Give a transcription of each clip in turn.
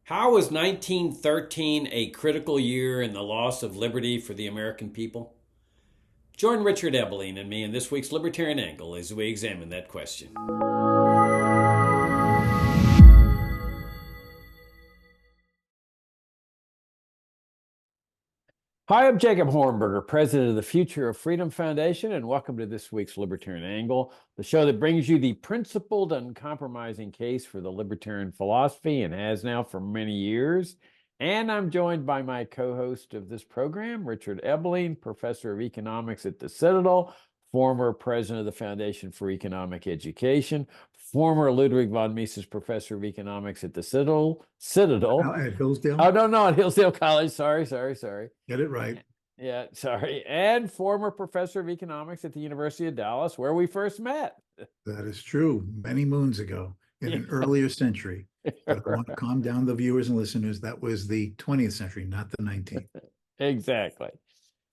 How was 1913 a critical year in the loss of liberty for the American people? Join Richard Ebeling and me in this week's Libertarian Angle as we examine that question. Hi, I'm Jacob Hornberger, president of the Future of Freedom Foundation, and welcome to this week's Libertarian Angle, the show that brings you the principled, uncompromising case for the libertarian philosophy and has now for many years. And I'm joined by my co-host of this program, Richard Ebeling, professor of economics at the Citadel, former president of the Foundation for Economic Education, former Ludwig von Mises professor of economics at the Citadel. At Hillsdale? Oh, no, at Hillsdale College. Sorry. Get it right. Yeah, sorry. And former professor of economics at the University of Dallas, where we first met. That is true. Many moons ago in an Yeah. earlier century. But I want to calm down the viewers and listeners. That was the 20th century, not the 19th. Exactly.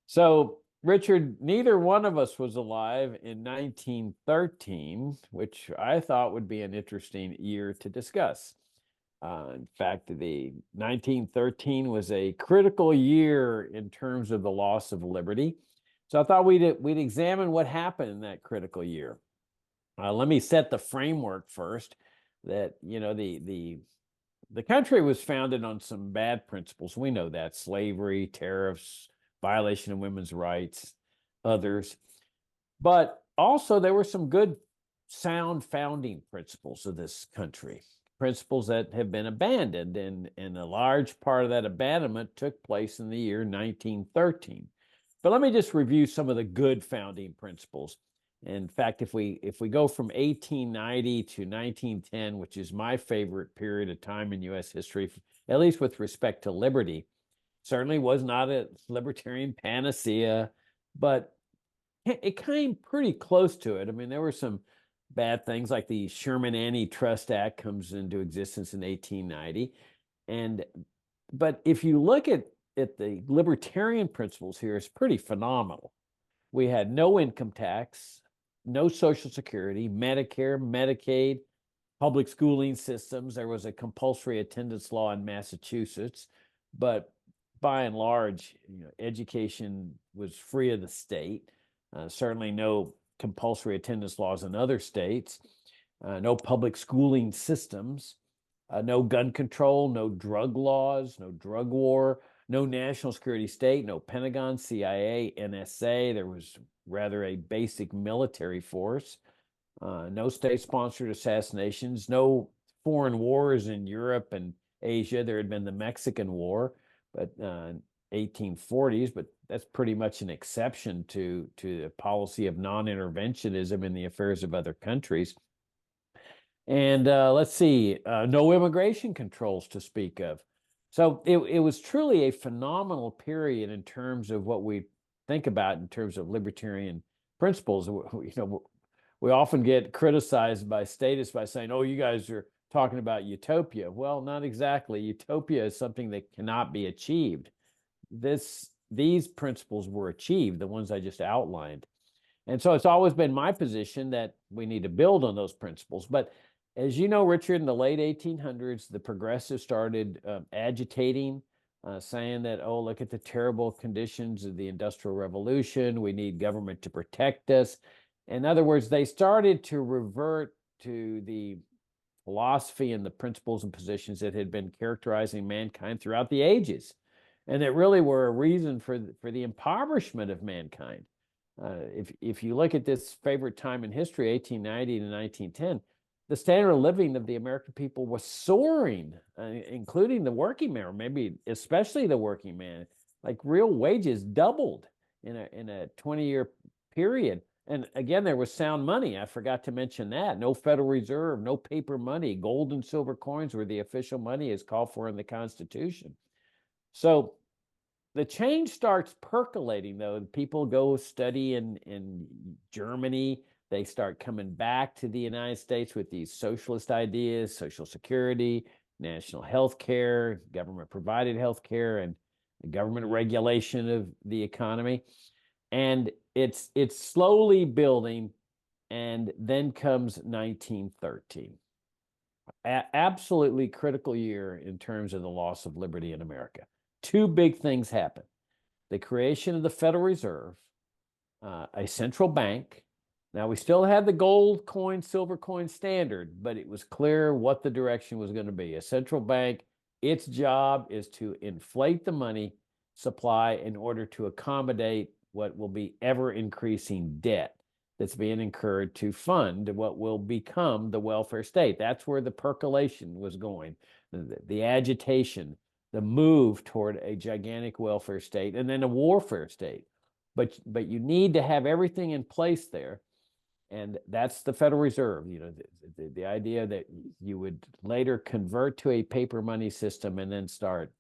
So, Richard, neither one of us was alive in 1913, which I thought would be an interesting year to discuss. In fact, the 1913 was a critical year in terms of the loss of liberty. So I thought we'd examine what happened in that critical year. Let me set the framework first. That the country was founded on some bad principles. We know that: slavery, tariffs, violation of women's rights, others. But also there were some good, sound founding principles of this country, principles that have been abandoned, and a large part of that abandonment took place in the year 1913. But let me just review some of the good founding principles. In fact, if we go from 1890 to 1910, which is my favorite period of time in U.S. history, at least with respect to liberty, certainly was not a libertarian panacea, but it came pretty close to it. I mean, there were some bad things like the Sherman Antitrust Act comes into existence in 1890. But if you look at the libertarian principles here, it's pretty phenomenal. We had no income tax, no Social Security, Medicare, Medicaid, public schooling systems. There was a compulsory attendance law in Massachusetts, but by and large, education was free of the state. Certainly no compulsory attendance laws in other states, no public schooling systems, no gun control, no drug laws, no drug war, no national security state, no Pentagon, CIA, NSA. There was rather a basic military force, no state-sponsored assassinations, no foreign wars in Europe and Asia. There had been the Mexican War, but 1840s, but that's pretty much an exception to the policy of non-interventionism in the affairs of other countries. And let's see, no immigration controls to speak of. So it was truly a phenomenal period in terms of what we think about in terms of libertarian principles. We often get criticized by statists by saying, "Oh, you guys are talking about utopia." Well, not exactly. Utopia is something that cannot be achieved. These principles were achieved, the ones I just outlined. And so it's always been my position that we need to build on those principles. But as you know, Richard, in the late 1800s, the progressives started agitating, saying that, oh, look at the terrible conditions of the Industrial Revolution. We need government to protect us. In other words, they started to revert to the philosophy and the principles and positions that had been characterizing mankind throughout the ages, and that really were a reason for the impoverishment of mankind. If you look at this favorite time in history, 1890 to 1910, the standard of living of the American people was soaring, including the working man, or maybe especially the working man. Like real wages doubled in a 20-year period. And again, there was sound money. I forgot to mention that. No Federal Reserve, no paper money. Gold and silver coins were the official money as called for in the Constitution. So the change starts percolating, though. People go study in Germany. They start coming back to the United States with these socialist ideas: Social Security, national health care, government provided health care, and government regulation of the economy. And it's slowly building, and then comes 1913. Absolutely critical year in terms of the loss of liberty in America. Two big things happened: the creation of the Federal Reserve, a central bank. Now, we still had the gold coin, silver coin standard, but it was clear what the direction was going to be. A central bank, its job is to inflate the money supply in order to accommodate what will be ever increasing debt that's being incurred to fund what will become the welfare state. That's where the percolation was going, the agitation, the move toward a gigantic welfare state and then a warfare state. But you need to have everything in place there, and that's the Federal Reserve. You know, the idea that you would later convert to a paper money system and then start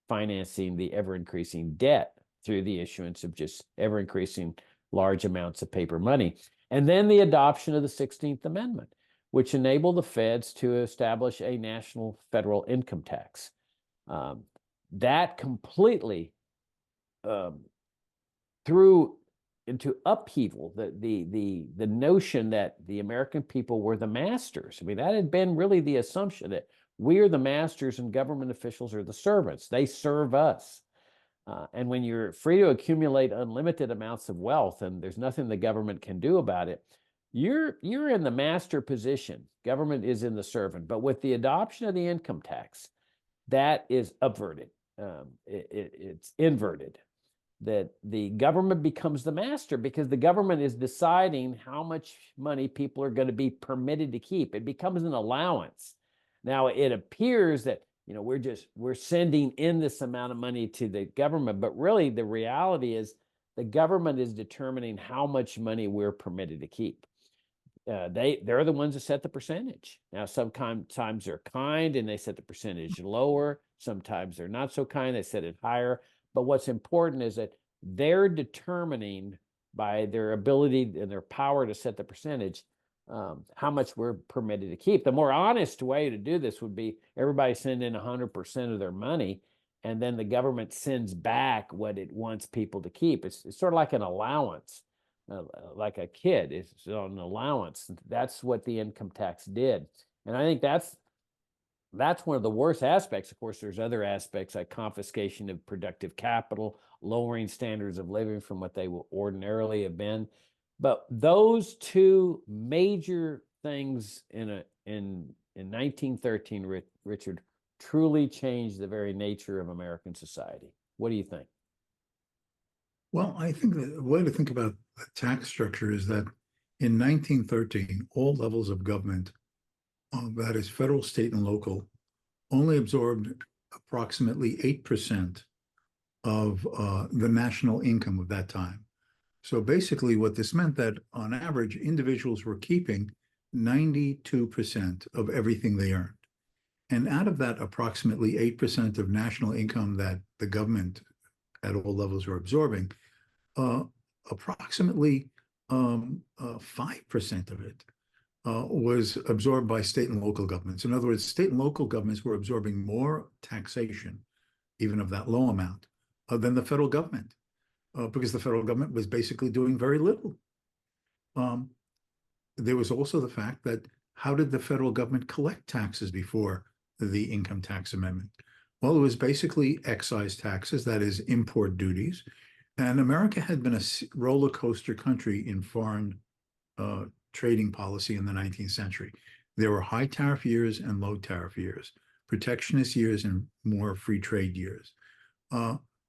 financing the ever increasing debt through the issuance of just ever increasing large amounts of paper money. And then the adoption of the 16th Amendment, which enabled the feds to establish a national federal income tax. That completely threw into upheaval the notion that the American people were the masters. I mean, that had been really the assumption that we are the masters and government officials are the servants. They serve us. And when you're free to accumulate unlimited amounts of wealth and there's nothing the government can do about it, you're in the master position. Government is in the servant. But with the adoption of the income tax, that is upverted. It's inverted. That the government becomes the master because the government is deciding how much money people are going to be permitted to keep. It becomes an allowance. Now, it appears that, you know, we're sending in this amount of money to the government, but really the reality is the government is determining how much money we're permitted to keep. They're the ones that set the percentage. Now, sometimes they're kind and they set the percentage lower. Sometimes they're not so kind, they set it higher. But what's important is that they're determining by their ability and their power to set the percentage how much we're permitted to keep. The more honest way to do this would be everybody send in 100% of their money, and then the government sends back what it wants people to keep. It's sort of like an allowance, like a kid. It's an allowance. That's what the income tax did. And I think that's one of the worst aspects. Of course, there's other aspects like confiscation of productive capital, lowering standards of living from what they will ordinarily have been. But those two major things in 1913, Richard, truly changed the very nature of American society. What do you think? Well, I think the way to think about the tax structure is that in 1913, all levels of government, that is federal, state, and local, only absorbed approximately 8% of the national income of that time. So basically what this meant that on average, individuals were keeping 92% of everything they earned. And out of that approximately 8% of national income that the government at all levels were absorbing, approximately 5% of it was absorbed by state and local governments. In other words, state and local governments were absorbing more taxation, even of that low amount, than the federal government, because the federal government was basically doing very little. There was also the fact that how did the federal government collect taxes before the income tax amendment? Well, it was basically excise taxes, that is import duties. And America had been a roller coaster country in foreign trading policy in the 19th century. There were high tariff years and low tariff years, protectionist years and more free trade years.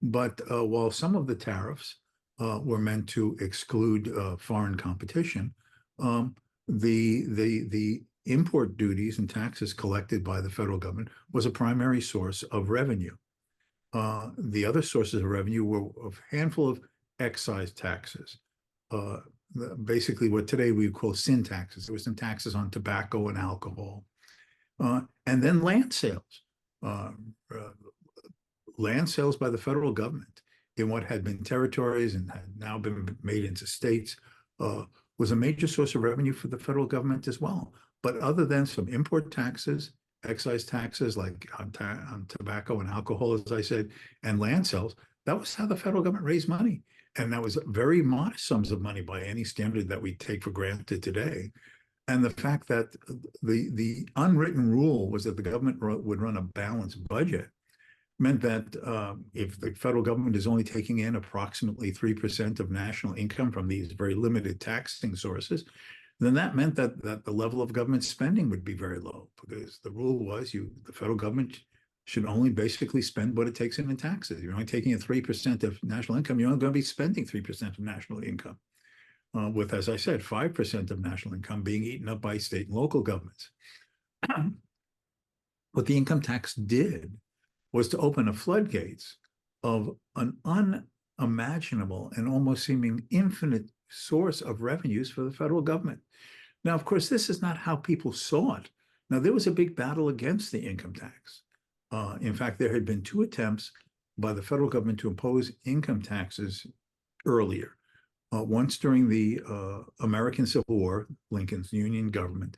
But while some of the tariffs were meant to exclude foreign competition, the import duties and taxes collected by the federal government was a primary source of revenue. The other sources of revenue were a handful of excise taxes, basically what today we call sin taxes. There were some taxes on tobacco and alcohol, and then land sales. Land sales by the federal government in what had been territories and had now been made into states was a major source of revenue for the federal government as well. But other than some import taxes, excise taxes like on tobacco and alcohol, as I said, and land sales, that was how the federal government raised money. And that was very modest sums of money by any standard that we take for granted today. And the fact that the unwritten rule was that the government would run a balanced budget meant that if the federal government is only taking in approximately 3% of national income from these very limited taxing sources, then that meant that the level of government spending would be very low, because the rule was the federal government should only basically spend what it takes in taxes. You're only taking in 3% of national income, you're only going to be spending 3% of national income. With, as I said, 5% of national income being eaten up by state and local governments. What the income tax did was to open the floodgates of an unimaginable and almost seeming infinite source of revenues for the federal government. Now, of course, this is not how people saw it. Now, there was a big battle against the income tax. In fact, there had been 2 attempts by the federal government to impose income taxes earlier. Once during the American Civil War, Lincoln's Union government,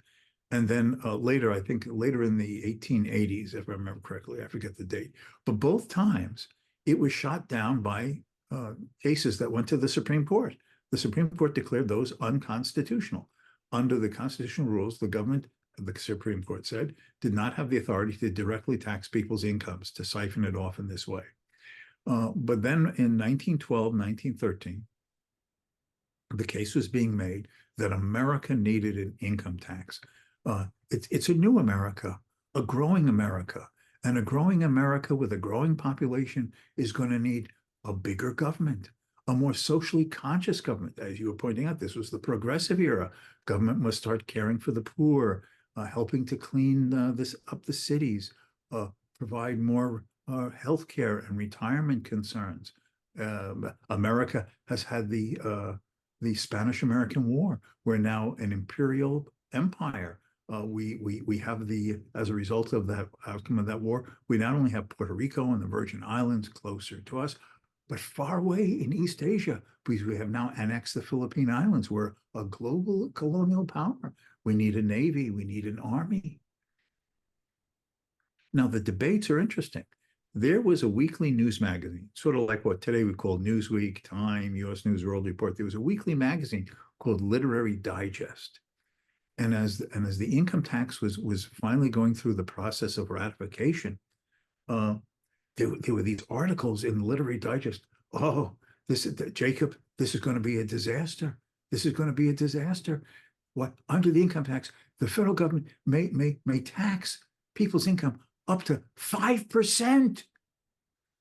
and then later, I think later in the 1880s, if I remember correctly, I forget the date. But both times, it was shot down by cases that went to the Supreme Court. The Supreme Court declared those unconstitutional. Under the constitutional rules, the government, the Supreme Court said, did not have the authority to directly tax people's incomes, to siphon it off in this way. But then in 1912, 1913, the case was being made that America needed an income tax. It's a new America, a growing America, and a growing America with a growing population is going to need a bigger government, a more socially conscious government. As you were pointing out, this was the progressive era. Government must start caring for the poor, helping to clean up the cities, provide more health care and retirement concerns. America has had the Spanish-American War. We're now an imperial empire. We have as a result of that outcome of that war, we not only have Puerto Rico and the Virgin Islands closer to us, but far away in East Asia, because we have now annexed the Philippine Islands. We're a global colonial power. We need a navy. We need an army. Now, the debates are interesting. There was a weekly news magazine, sort of like what today we call Newsweek, Time, U.S. News World Report. There was a weekly magazine called Literary Digest. And as the income tax was finally going through the process of ratification, there were these articles in Literary Digest. Oh, Jacob, this is going to be a disaster. This is going to be a disaster. What, under the income tax, the federal government may tax people's income up to 5%.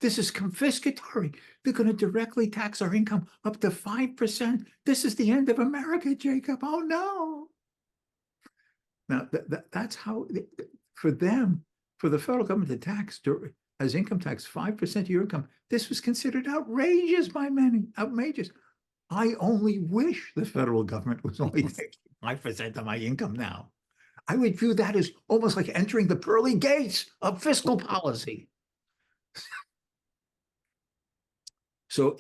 This is confiscatory. They're going to directly tax our income up to 5%. This is the end of America, Jacob. Oh, no. Now, that's how, for them, for the federal government to tax as income tax 5% of your income, this was considered outrageous by many, outrageous. I only wish the federal government was only taking 5% of my income now. I would view that as almost like entering the pearly gates of fiscal policy. So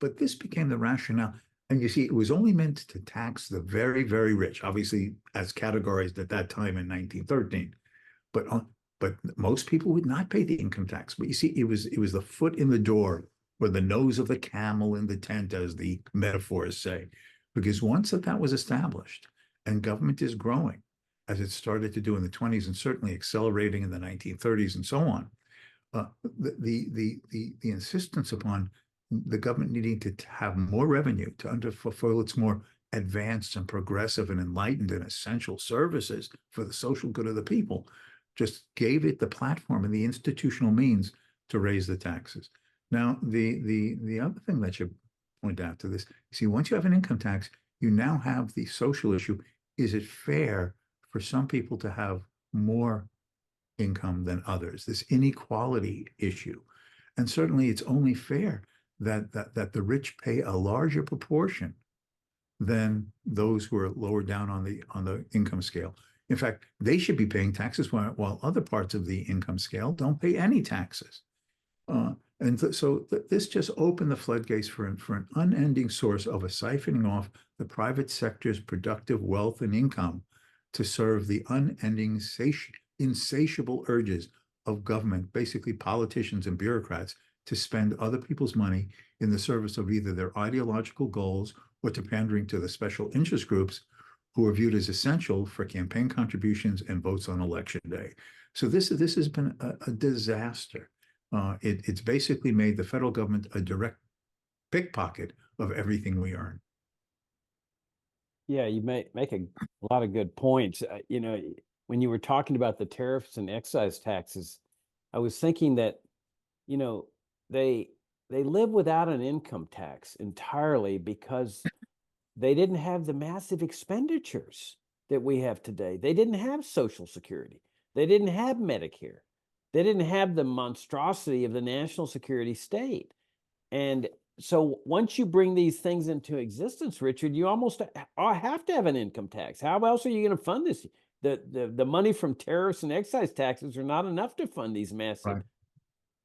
but this became the rationale. And you see, it was only meant to tax the very, very rich, obviously as categorized at that time in 1913. But most people would not pay the income tax. But you see, it was the foot in the door, or the nose of the camel in the tent, as the metaphors say. Because once that was established, and government is growing, as it started to do in the 20s and certainly accelerating in the 1930s and so on, the insistence upon the government needing to have more revenue to fulfill its more advanced and progressive and enlightened and essential services for the social good of the people just gave it the platform and the institutional means to raise the taxes. Now, the other thing that you point out to this, you see, once you have an income tax, you now have the social issue. Is it fair for some people to have more income than others? This inequality issue. And certainly it's only fair that the rich pay a larger proportion than those who are lower down on the income scale. In fact, they should be paying taxes while other parts of the income scale don't pay any taxes. So this just opened the floodgates for an unending source of a siphoning off the private sector's productive wealth and income to serve the unending insatiable urges of government, basically politicians and bureaucrats, to spend other people's money in the service of either their ideological goals or to pandering to the special interest groups who are viewed as essential for campaign contributions and votes on election day. So this has been a disaster. It's basically made the federal government a direct pickpocket of everything we earn. Yeah, you make a lot of good points. You know, when you were talking about the tariffs and excise taxes, I was thinking that, you know, they they live without an income tax entirely because they didn't have the massive expenditures that we have today. They didn't have Social Security. They didn't have Medicare. They didn't have the monstrosity of the national security state. And so once you bring these things into existence, Richard, you almost have to have an income tax. How else are you going to fund this? The money from tariffs and excise taxes are not enough to fund these massive Right.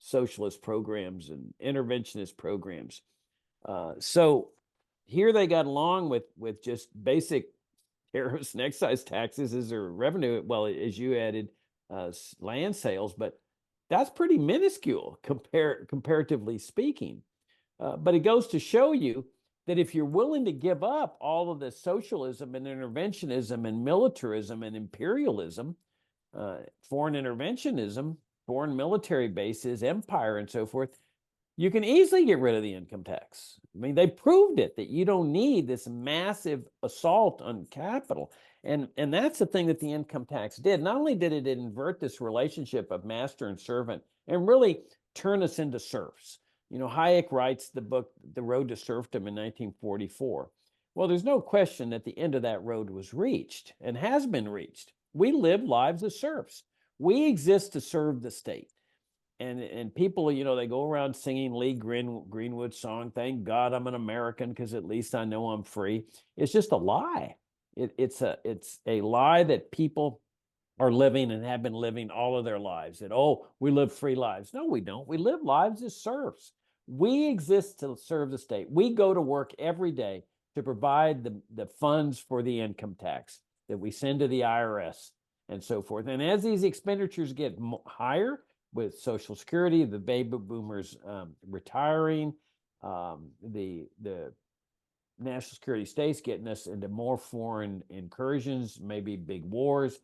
socialist programs and interventionist programs. So here they got along with just basic tariffs and excise taxes as their revenue. Well, as you added, land sales, but that's pretty minuscule comparatively speaking. But it goes to show you that if you're willing to give up all of the socialism and interventionism and militarism and imperialism, foreign interventionism, foreign military bases, empire, and so forth, you can easily get rid of the income tax. I mean, they proved it that you don't need this massive assault on capital. And that's the thing that the income tax did. Not only did it invert this relationship of master and servant and really turn us into serfs. You know, Hayek writes the book, The Road to Serfdom in 1944. Well, there's no question that the end of that road was reached and has been reached. We live lives as serfs. We exist to serve the state. And people, you know, they go around singing Lee Greenwood's song, "Thank God I'm an American because at least I know I'm free." It's just a lie. It's a lie that people are living and have been living all of their lives. That, oh, we live free lives. No, we don't. We live lives as serfs. We exist to serve the state. We go to work every day to provide the funds for the income tax that we send to the IRS and so forth. And as these expenditures get higher, with Social Security, the baby boomers retiring, the national security states getting us into more foreign incursions, maybe big wars,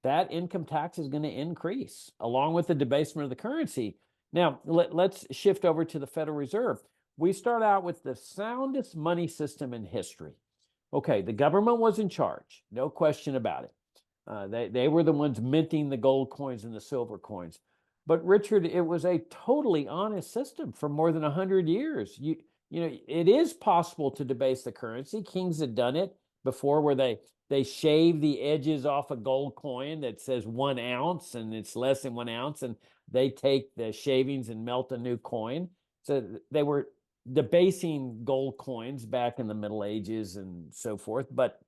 that income tax is going to increase along with the debasement of the currency. Now, let's shift over to the Federal Reserve. We start out with the soundest money system in history. Okay, the government was in charge, no question about it. They were the ones minting the gold coins and the silver coins. But Richard, it was a totally honest system for more than 100 years. You know, it is possible to debase the currency. Kings had done it before, where they shave the edges off a gold coin that says 1 ounce and it's less than 1 ounce, and they take the shavings and melt a new coin. So they were debasing gold coins back in the Middle Ages and so forth. But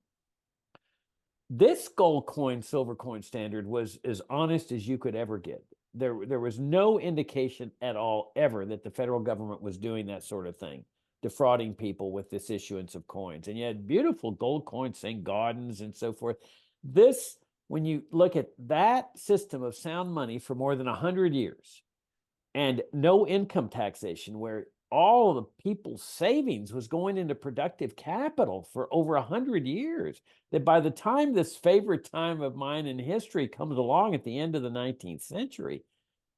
this gold coin, silver coin standard was as honest as you could ever get. There was no indication at all ever that the federal government was doing that sort of thing, defrauding people with this issuance of coins. And you had beautiful gold coins, St. Gaudens and so forth. This, when you look at that system of sound money for more than 100 years and no income taxation, where all of the people's savings was going into productive capital for over 100 years, that by the time this favorite time of mine in history comes along at the end of the 19th century,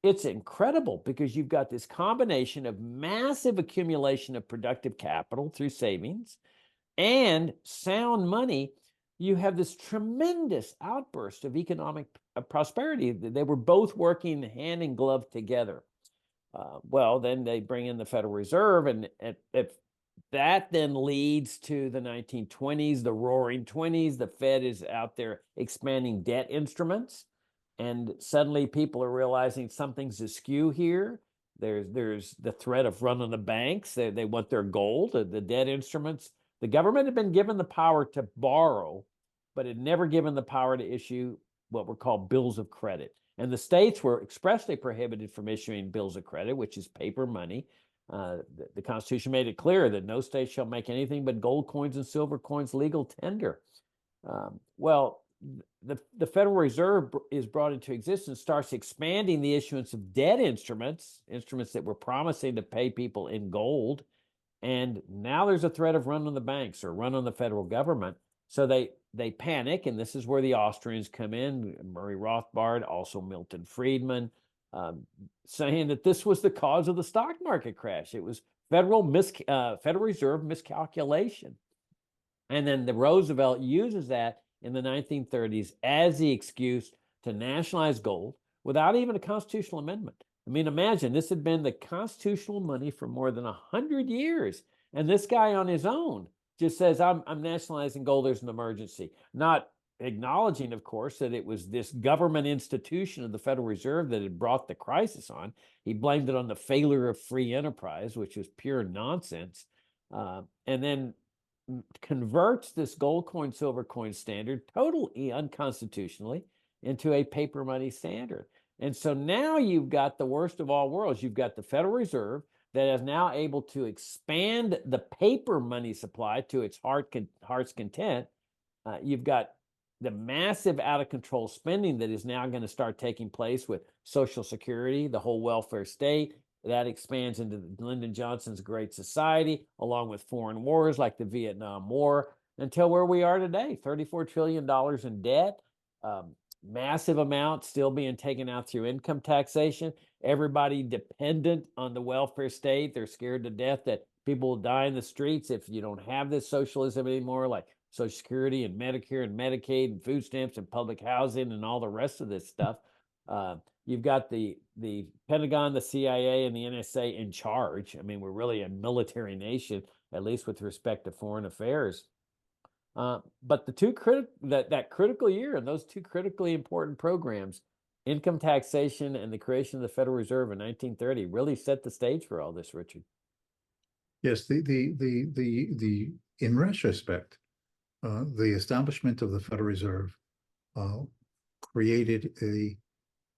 it's incredible because you've got this combination of massive accumulation of productive capital through savings and sound money. You have this tremendous outburst of economic prosperity. They were both working hand in glove together. Well, then they bring in the Federal Reserve, and if that then leads to the 1920s, the Roaring '20s. The Fed is out there expanding debt instruments, and suddenly people are realizing something's askew here. There's the threat of running the banks. They want their gold, the debt instruments. The government had been given the power to borrow, but had never given the power to issue what were called bills of credit. And the states were expressly prohibited from issuing bills of credit, which is paper money. The Constitution made it clear that no state shall make anything but gold coins and silver coins legal tender. Well, the Federal Reserve is brought into existence, starts expanding the issuance of debt instruments that were promising to pay people in gold. And now there's a threat of run on the banks or run on the federal government. So they panic, and this is where the Austrians come in, Murray Rothbard, also Milton Friedman, saying that this was the cause of the stock market crash. It was Federal Reserve miscalculation. And then the Roosevelt uses that in the 1930s as the excuse to nationalize gold without even a constitutional amendment. I mean, imagine this had been the constitutional money for more than 100 years. And this guy on his own just says, I'm nationalizing gold. There's an emergency. Not acknowledging, of course, that it was this government institution of the Federal Reserve that had brought the crisis on. He blamed it on the failure of free enterprise, which was pure nonsense. And then converts this gold coin, silver coin standard totally unconstitutionally into a paper money standard. And so now you've got the worst of all worlds. You've got the Federal Reserve that is now able to expand the paper money supply to its heart's content. You've got the massive out of control spending that is now going to start taking place with Social Security, the whole welfare state. That expands into Lyndon Johnson's Great Society, along with foreign wars like the Vietnam War, until where we are today, $34 trillion in debt, massive amounts still being taken out through income taxation, everybody dependent on the welfare state. They're scared to death that people will die in the streets if you don't have this socialism anymore, like Social Security and Medicare and Medicaid and food stamps and public housing and all the rest of this stuff. You've got the Pentagon, the CIA, and the NSA in charge. I mean, we're really a military nation, at least with respect to foreign affairs. But that critical year and those two critically important programs, income taxation and the creation of the Federal Reserve in 1930, really set the stage for all this, Richard. Yes, in retrospect, the establishment of the Federal Reserve created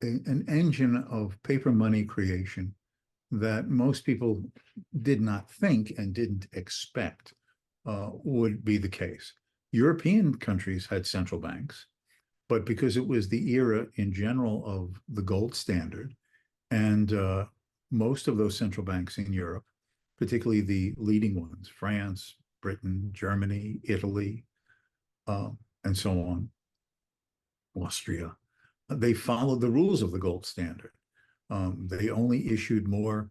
an engine of paper money creation that most people did not think and didn't expect would be the case. European countries had central banks, but because it was the era in general of the gold standard, and most of those central banks in Europe, particularly the leading ones, France, Britain, Germany, Italy, and so on, Austria, they followed the rules of the gold standard. They only issued more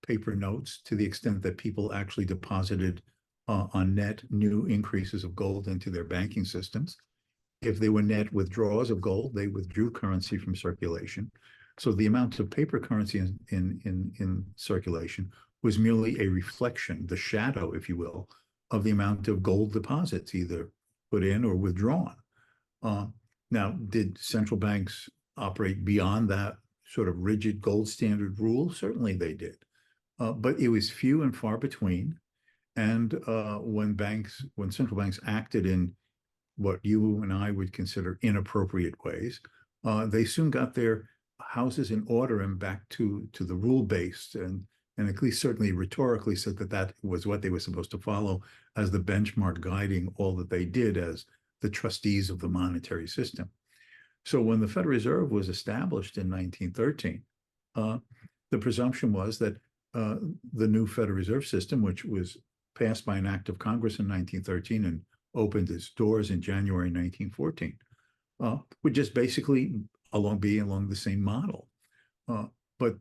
paper notes to the extent that people actually deposited on net new increases of gold into their banking systems. If they were net withdrawals of gold, they withdrew currency from circulation. So the amount of paper currency in circulation was merely a reflection, the shadow, if you will, of the amount of gold deposits either put in or withdrawn. Now, did central banks operate beyond that sort of rigid gold standard rule? Certainly they did. But it was few and far between. And when central banks acted in what you and I would consider inappropriate ways, they soon got their houses in order and back to the rule-based, and at least certainly rhetorically said that was what they were supposed to follow as the benchmark guiding all that they did as the trustees of the monetary system. So when the Federal Reserve was established in 1913, the presumption was that the new Federal Reserve System, which was passed by an act of Congress in 1913 and opened its doors in January 1914, would just basically be along the same model. But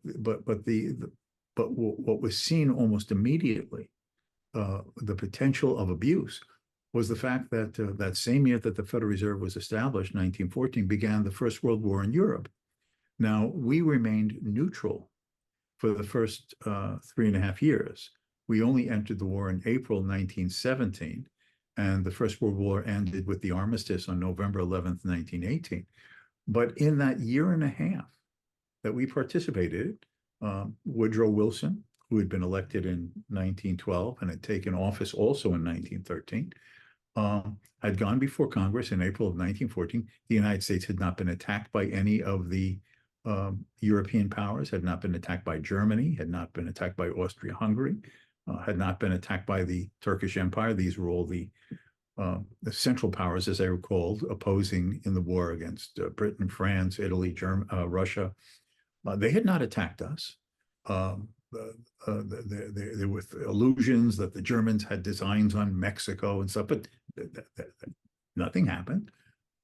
what was seen almost immediately, the potential of abuse, was the fact that that same year that the Federal Reserve was established, 1914, began the First World War in Europe. Now, we remained neutral for the first 3.5 years. We only entered the war in April 1917, and the First World War ended with the armistice on November 11th, 1918. But in that year and a half that we participated, Woodrow Wilson, who had been elected in 1912 and had taken office also in 1913, had gone before Congress in April of 1914. The United States had not been attacked by any of the European powers, had not been attacked by Germany, had not been attacked by Austria-Hungary, had not been attacked by the Turkish Empire. These were all the Central Powers, as they were called, opposing in the war against Britain, France, Italy, Russia. They had not attacked us. There were illusions that the Germans had designs on Mexico and stuff, but Nothing happened.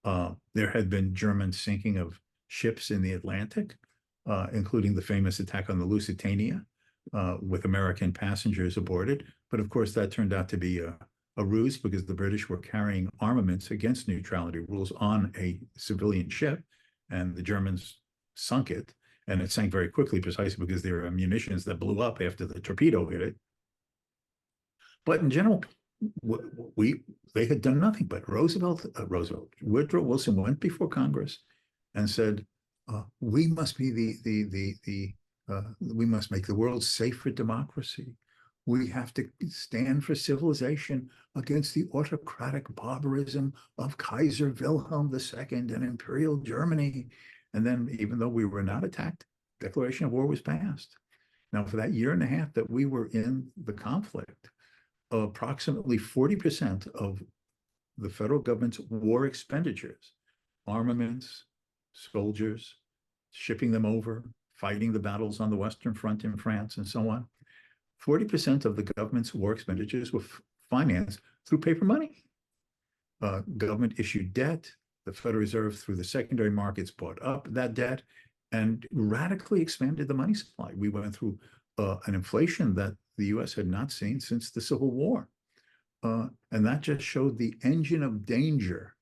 There had been German sinking of ships in the Atlantic, including the famous attack on the Lusitania, with American passengers aboarded. But of course, that turned out to be a ruse because the British were carrying armaments against neutrality rules on a civilian ship, and the Germans sunk it. And it sank very quickly, precisely because there were munitions that blew up after the torpedo hit it. But in general, they had done nothing. But Woodrow Wilson went before Congress and said, "We must be we must make the world safe for democracy. We have to stand for civilization against the autocratic barbarism of Kaiser Wilhelm II and Imperial Germany." And then, even though we were not attacked, declaration of war was passed. Now, for that year and a half that we were in the conflict, approximately 40% of the federal government's war expenditures, armaments, soldiers, shipping them over, fighting the battles on the Western Front in France, and so on, 40% of the government's war expenditures were financed through paper money. Government issued debt. The Federal Reserve, through the secondary markets, bought up that debt and radically expanded the money supply. We went through an inflation that the U.S. had not seen since the Civil War. And that just showed the engine of danger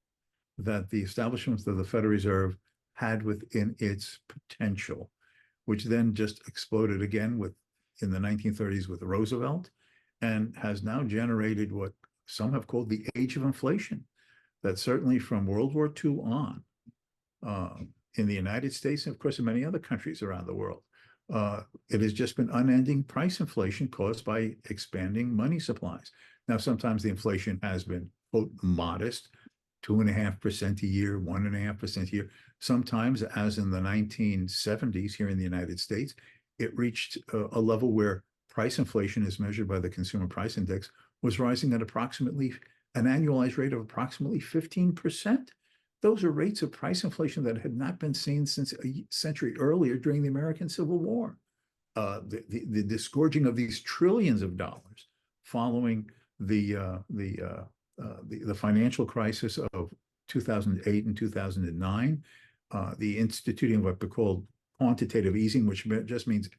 that the establishment of the Federal Reserve had within its potential, which then just exploded again in the 1930s with Roosevelt, and has now generated what some have called the age of inflation. That certainly from World War II on, in the United States, and of course in many other countries around the world, it has just been unending price inflation caused by expanding money supplies. Now, sometimes the inflation has been, quote, modest, 2.5% a year, 1.5% a year. Sometimes, as in the 1970s here in the United States, it reached a level where price inflation, as measured by the Consumer Price Index, was rising at approximately an annualized rate of approximately 15%. Those are rates of price inflation that had not been seen since a century earlier during the American Civil War. The disgorging of these trillions of dollars following the financial crisis of 2008 and 2009, the instituting of what we called quantitative easing, which just means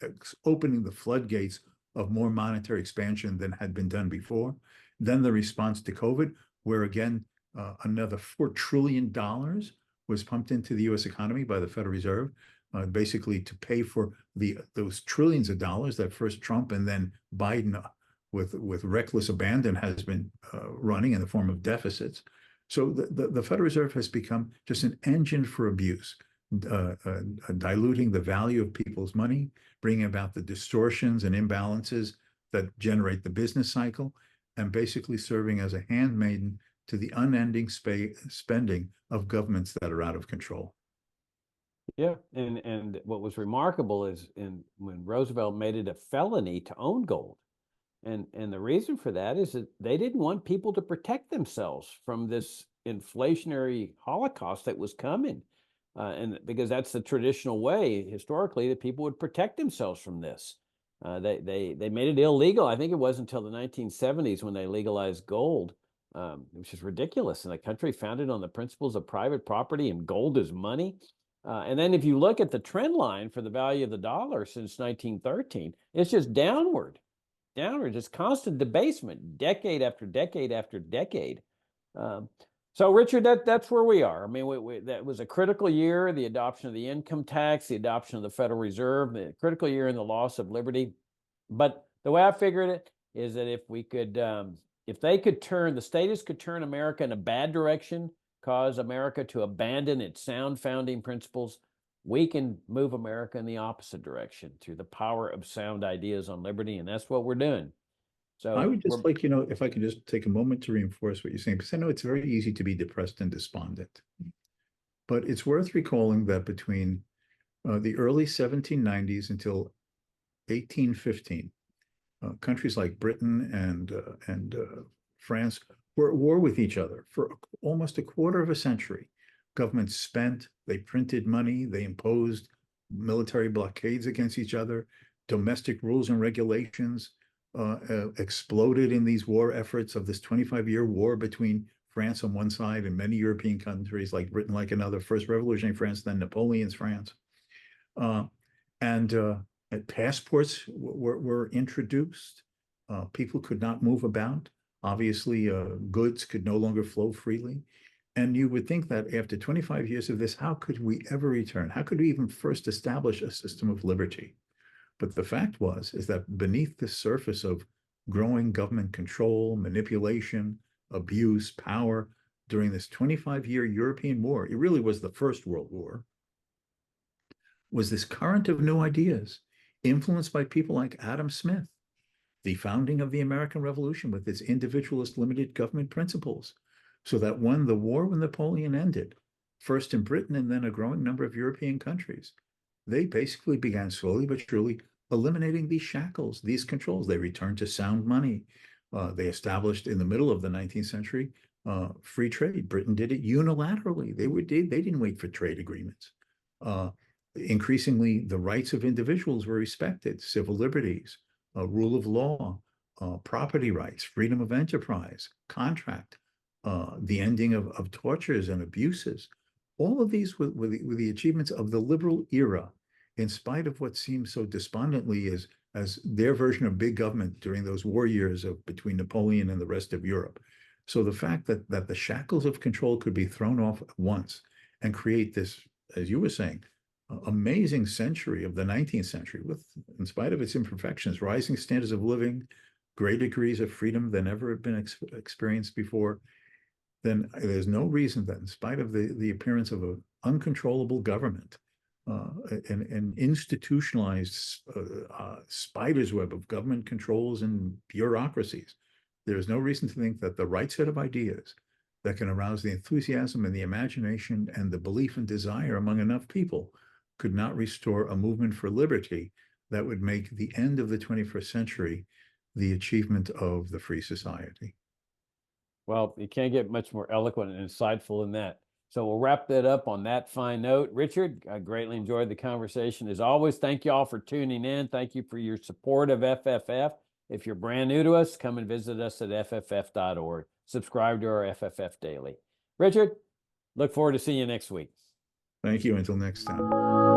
opening the floodgates of more monetary expansion than had been done before. Then the response to COVID, where again, another $4 trillion was pumped into the U.S. economy by the Federal Reserve, basically to pay for those trillions of dollars that first Trump and then Biden, with reckless abandon, has been running in the form of deficits. So the Federal Reserve has become just an engine for abuse, diluting the value of people's money, bringing about the distortions and imbalances that generate the business cycle, and basically serving as a handmaiden to the unending spending of governments that are out of control. Yeah, and what was remarkable is when Roosevelt made it a felony to own gold. And the reason for that is that they didn't want people to protect themselves from this inflationary holocaust that was coming. And because that's the traditional way historically that people would protect themselves from this. They made it illegal. I think it wasn't until the 1970s when they legalized gold, which is ridiculous in a country founded on the principles of private property and gold is money. And then if you look at the trend line for the value of the dollar since 1913, it's just downward, just constant debasement, decade after decade after decade. So, Richard, that's where we are. I mean, that was a critical year, the adoption of the income tax, the adoption of the Federal Reserve, the critical year in the loss of liberty. But the way I figured it is that if the statists could turn America in a bad direction, cause America to abandon its sound founding principles, we can move America in the opposite direction through the power of sound ideas on liberty, and that's what we're doing. So I would just like, if I could just take a moment to reinforce what you're saying, because I know it's very easy to be depressed and despondent. But it's worth recalling that between the early 1790s until 1815, countries like Britain and France were at war with each other for almost a quarter of a century. Governments spent, they printed money, they imposed military blockades against each other, domestic rules and regulations exploded in these war efforts of this 25-year war between France on one side and many European countries like Britain, like another, first revolutionary France, then Napoleon's France. And passports were introduced. People could not move about. Obviously, goods could no longer flow freely. And you would think that after 25 years of this, how could we ever return? How could we even first establish a system of liberty? But the fact is that beneath the surface of growing government control, manipulation, abuse, power, during this 25-year European war, it really was the First World War, was this current of new ideas influenced by people like Adam Smith, the founding of the American Revolution with its individualist limited government principles, so that when the war with Napoleon ended, first in Britain and then a growing number of European countries, they basically began slowly but surely eliminating these shackles, these controls. They returned to sound money. They established in the middle of the 19th century free trade. Britain did it unilaterally. They didn't wait for trade agreements. Increasingly, the rights of individuals were respected, civil liberties, rule of law, property rights, freedom of enterprise, contract, the ending of tortures and abuses. All of these were the achievements of the liberal era, in spite of what seems so despondently as their version of big government during those war years between Napoleon and the rest of Europe. So the fact that the shackles of control could be thrown off at once and create this, as you were saying, amazing century of the 19th century with, in spite of its imperfections, rising standards of living, greater degrees of freedom than ever have been experienced before, then there's no reason that in spite of the appearance of an uncontrollable government, an institutionalized spider's web of government controls and bureaucracies, there's no reason to think that the right set of ideas that can arouse the enthusiasm and the imagination and the belief and desire among enough people could not restore a movement for liberty that would make the end of the 21st century the achievement of the free society. Well, you can't get much more eloquent and insightful than that. So we'll wrap that up on that fine note. Richard, I greatly enjoyed the conversation. As always, thank you all for tuning in. Thank you for your support of FFF. If you're brand new to us, come and visit us at fff.org. Subscribe to our FFF Daily. Richard, look forward to seeing you next week. Thank you. Until next time.